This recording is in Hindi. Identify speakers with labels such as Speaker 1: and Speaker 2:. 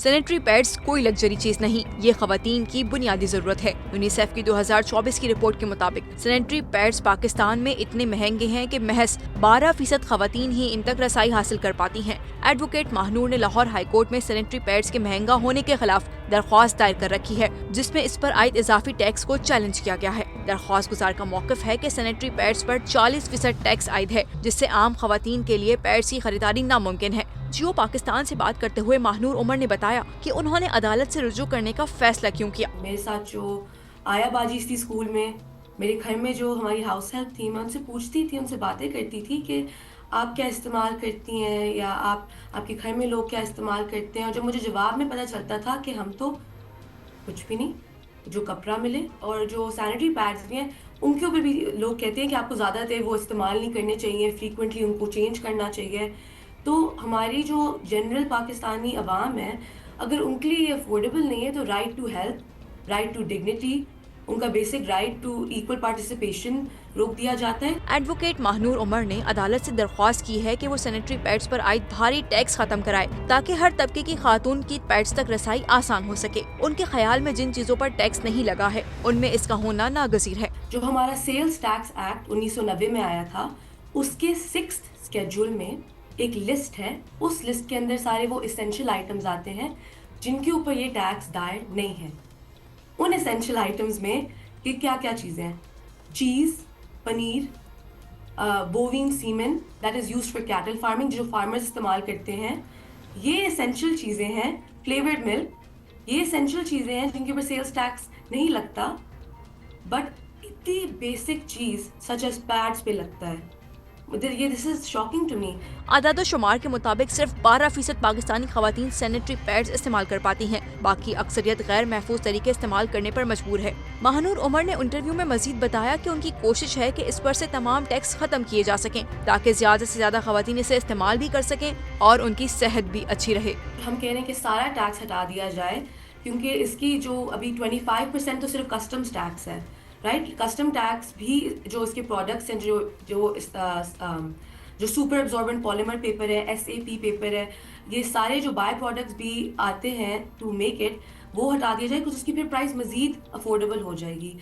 Speaker 1: सैनिटरी पैड्स कोई लग्जरी चीज नहीं, ये खवातीन की बुनियादी जरूरत है। यूनिसेफ की 2024 की रिपोर्ट के मुताबिक सैनिटरी पैड्स पाकिस्तान में इतने महंगे हैं कि महज 12% खवातीन ही इन तक रसाई हासिल कर पाती हैं। एडवोकेट महानूर ने लाहौर हाई कोर्ट में सैनिटरी पैड्स के महंगा होने के खिलाफ दरख्वास्त दायर कर रखी है, जिसमें इस पर आयद इजाफी टैक्स को चैलेंज किया गया है। दरख्वास्त गुजार का मौक़िफ़ है कि सैनिटरी पैड्स पर 40% टैक्स आयद है, जिससे आम खवातीन के लिए पैड्स की खरीदारी नामुमकिन है। जियो पाकिस्तान से बात करते हुए महानूर उमर ने बताया कि उन्होंने अदालत से रुजू करने का फैसला क्यों किया।
Speaker 2: मेरे साथ जो आयाबाजी थी स्कूल में, मेरे घर में जो हमारी हाउस हेल्प थी, मैं उनसे पूछती थी, उनसे बातें करती थी कि आप क्या इस्तेमाल करती हैं या आपके घर में लोग क्या इस्तेमाल करते हैं। और जब मुझे जवाब में पता चलता था कि हम तो कुछ भी नहीं, जो कपड़ा मिले और जो सैनिटरी पैड्स भी हैं उनके ऊपर भी लोग कहते हैं कि आपको ज़्यादा देर वो इस्तेमाल नहीं करने चाहिए, फ्रीक्वेंटली उनको चेंज करना चाहिए। तो हमारी जो जनरल पाकिस्तानी अवाम है, अगर उनके लिए अफोर्डेबल नहीं है तो right to health, right to dignity, उनका basic right to equal participation रोक दिया जाता है।
Speaker 1: एडवोकेट महानूर उमर ने अदालत से दरख्वास्त की है कि वो सैनिटरी पैड्स पर आयद भारी टैक्स खत्म कराए, ताकि हर तबके की खातून की पैड्स तक रसाई आसान हो सके। उनके ख्याल में जिन चीजों पर टैक्स नहीं लगा है उनमें इसका होना नागजीर है।
Speaker 2: जो हमारा सेल्स टैक्स एक्ट 1990 में आया था, उसके 6th स्केड्यूल में एक लिस्ट है। उस लिस्ट के अंदर सारे वो एसेंशियल आइटम्स आते हैं जिनके ऊपर ये टैक्स दायर नहीं है। उन एसेंशियल आइटम्स में ये क्या क्या चीज़ें हैं? Cheese, paneer, bovine semen that is used for cattle farming, जो फार्मर्स इस्तेमाल करते हैं, ये एसेंशियल चीज़ें हैं। फ्लेवर्ड मिल्क, ये एसेंशियल चीज़ें हैं जिनके ऊपर सेल्स टैक्स नहीं लगता, बट इतनी बेसिक चीज़ सच एज पैड्स पे लगता है। This is shocking to me.
Speaker 1: आदाद शुमार के मुताबिक सिर्फ 12% पाकिस्तानी खवातीन सैनिटरी पैड्स इस्तेमाल कर पाती हैं, बाकी अक्सरियत गैर महफूज तरीके इस्तेमाल करने पर मजबूर है। महानूर उमर ने इंटरव्यू में मजीद बताया कि उनकी कोशिश है कि इस पर से तमाम टैक्स खत्म किए जा सकें, ताकि ज्यादा से ज्यादा खवातीन इसे इस्तेमाल भी कर सकें और उनकी सेहत भी अच्छी रहे।
Speaker 2: हम कह रहे हैं कि सारा टैक्स हटा दिया जाए, क्योंकि इसकी जो अभी 25% तो सिर्फ कस्टम्स टैक्स है, राइट। कस्टम टैक्स भी जो इसके प्रोडक्ट्स हैं, जो सुपर एब्जॉर्बेंट पॉलीमर पेपर है, SAP पेपर है, ये सारे जो बाय प्रोडक्ट्स भी आते हैं टू मेक इट, वो हटा दिया जाए, कुछ उसकी फिर प्राइस मज़ीद अफोर्डेबल हो जाएगी।